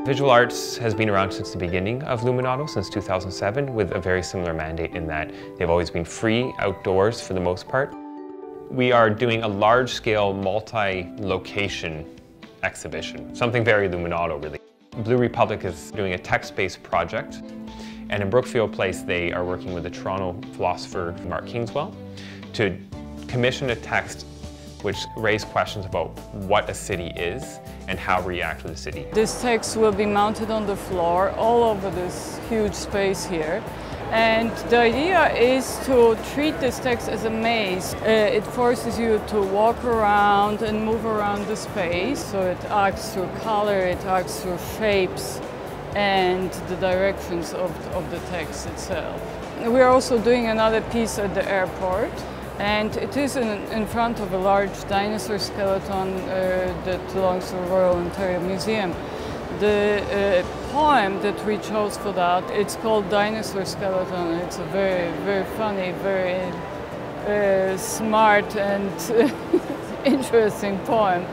Visual arts has been around since the beginning of Luminato, since 2007, with a very similar mandate in that they've always been free outdoors for the most part. We are doing a large-scale, multi-location exhibition, something very Luminato, really. Blue Republic is doing a text-based project, and in Brookfield Place they are working with the Toronto philosopher Mark Kingswell to commission a text which raised questions about what a city is and how we react to the city. This text will be mounted on the floor all over this huge space here. And the idea is to treat this text as a maze. It forces you to walk around and move around the space. So it acts through color, it acts through shapes and the directions of the text itself. We are also doing another piece at the airport. And it is in front of a large dinosaur skeleton that belongs to the Royal Ontario Museum. The poem that we chose for that, it's called Dinosaur Skeleton. It's a very, very funny, very smart and interesting poem.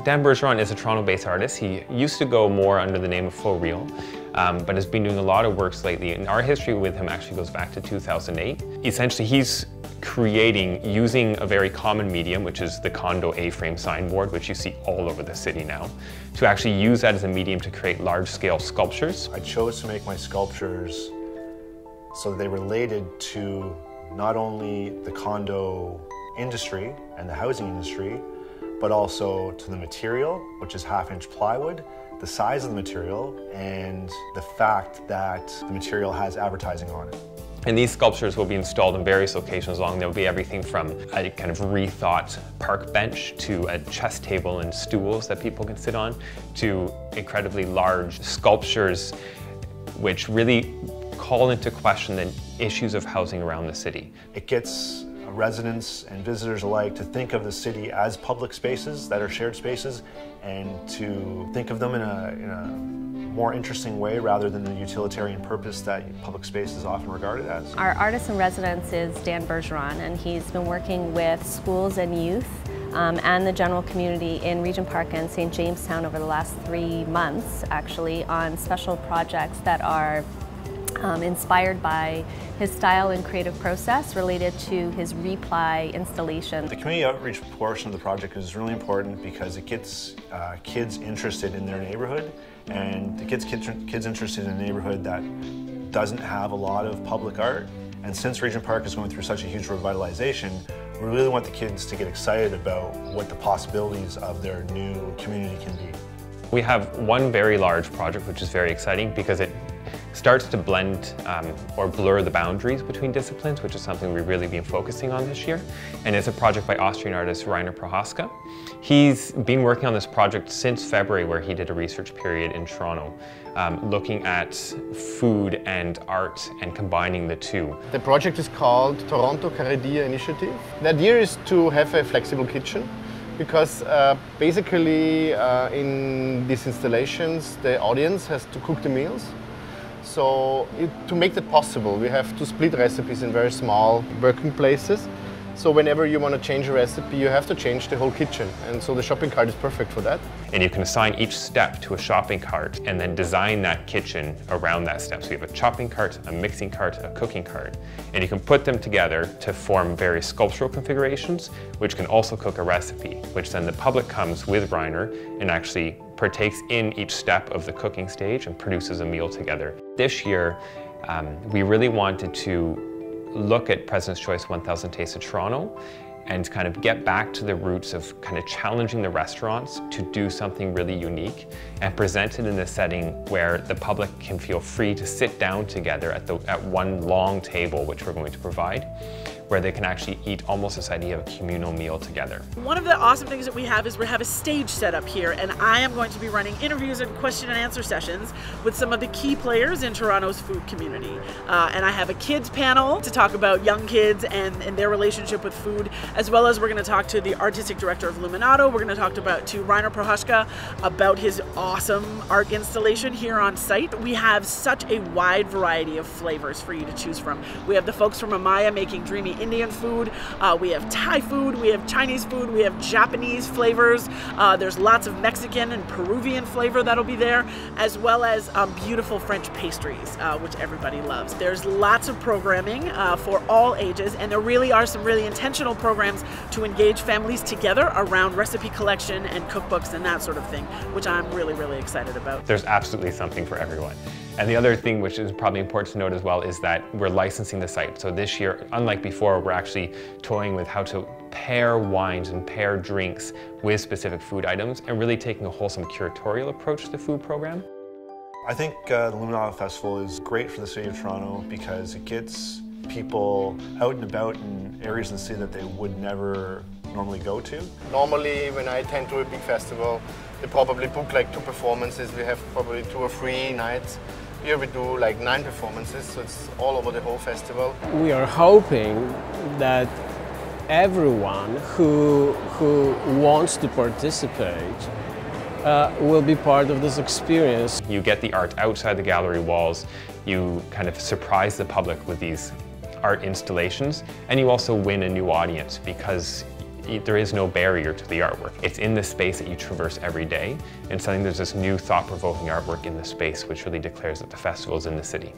Dan Bergeron is a Toronto-based artist. He used to go more under the name of Faux Real, but has been doing a lot of works lately. And our history with him actually goes back to 2008. Essentially, he's creating using a very common medium, which is the condo A-frame signboard, which you see all over the city now, to actually use that as a medium to create large-scale sculptures. I chose to make my sculptures so they related to not only the condo industry and the housing industry, but also to the material, which is half-inch plywood, the size of the material, and the fact that the material has advertising on it. And these sculptures will be installed in various locations along. There will be everything from a kind of rethought park bench to a chess table and stools that people can sit on, to incredibly large sculptures which really call into question the issues of housing around the city. It gets residents and visitors alike to think of the city as public spaces that are shared spaces, and to think of them in a more interesting way rather than the utilitarian purpose that public space is often regarded as. Our artist in residence is Dan Bergeron, and he's been working with schools and youth and the general community in Regent Park and St. Jamestown over the last 3 months, actually, on special projects that are inspired by his style and creative process related to his reply installation. The community outreach portion of the project is really important because it gets kids interested in their neighborhood, and it gets kids interested in a neighborhood that doesn't have a lot of public art. And since Regent Park is going through such a huge revitalization, we really want the kids to get excited about what the possibilities of their new community can be. We have one very large project which is very exciting because it starts to blend or blur the boundaries between disciplines, which is something we've really been focusing on this year. And it's a project by Austrian artist Rainer Prohaska. He's been working on this project since February, where he did a research period in Toronto, looking at food and art and combining the two. The project is called Toronto Carretilla Initiative. The idea is to have a flexible kitchen, because basically in these installations the audience has to cook the meals. So to make that possible, we have to split recipes in very small working places. So whenever you want to change a recipe, you have to change the whole kitchen. And so the shopping cart is perfect for that. And you can assign each step to a shopping cart and then design that kitchen around that step. So you have a chopping cart, a mixing cart, a cooking cart. And you can put them together to form various sculptural configurations, which can also cook a recipe, which then the public comes with Rainer and actually partakes in each step of the cooking stage and produces a meal together. This year, we really wanted to look at President's Choice 1000 Tastes of Toronto and kind of get back to the roots of kind of challenging the restaurants to do something really unique and present it in a setting where the public can feel free to sit down together at one long table, which we're going to provide, where they can actually eat almost this idea of a communal meal together. One of the awesome things that we have is we have a stage set up here, and I am going to be running interviews and question and answer sessions with some of the key players in Toronto's food community. And I have a kids panel to talk about young kids and their relationship with food, as well as we're going to talk to the artistic director of Luminato. We're going to talk to Rainer Prohaska about his awesome art installation here on site. We have such a wide variety of flavors for you to choose from. We have the folks from Amaya making dreamy Indian food, we have Thai food, we have Chinese food, we have Japanese flavors. There's lots of Mexican and Peruvian flavor that'll be there, as well as beautiful French pastries, which everybody loves. There's lots of programming for all ages, and there really are some really intentional programs to engage families together around recipe collection and cookbooks and that sort of thing, which I'm really, really excited about. There's absolutely something for everyone. And the other thing which is probably important to note as well is that we're licensing the site. So this year, unlike before, we're actually toying with how to pair wines and pair drinks with specific food items and really taking a wholesome curatorial approach to the food program. I think the Luminato Festival is great for the City of Toronto because it gets people out and about in areas in the city that they would never normally go to. Normally, when I attend to a big festival, they probably book like 2 performances. We have probably 2 or 3 nights. Here we do like 9 performances, so it's all over the whole festival. We are hoping that everyone who wants to participate will be part of this experience. You get the art outside the gallery walls, you kind of surprise the public with these art installations, and you also win a new audience because there is no barrier to the artwork. It's in the space that you traverse every day, and suddenly there's this new thought-provoking artwork in the space which really declares that the festival is in the city.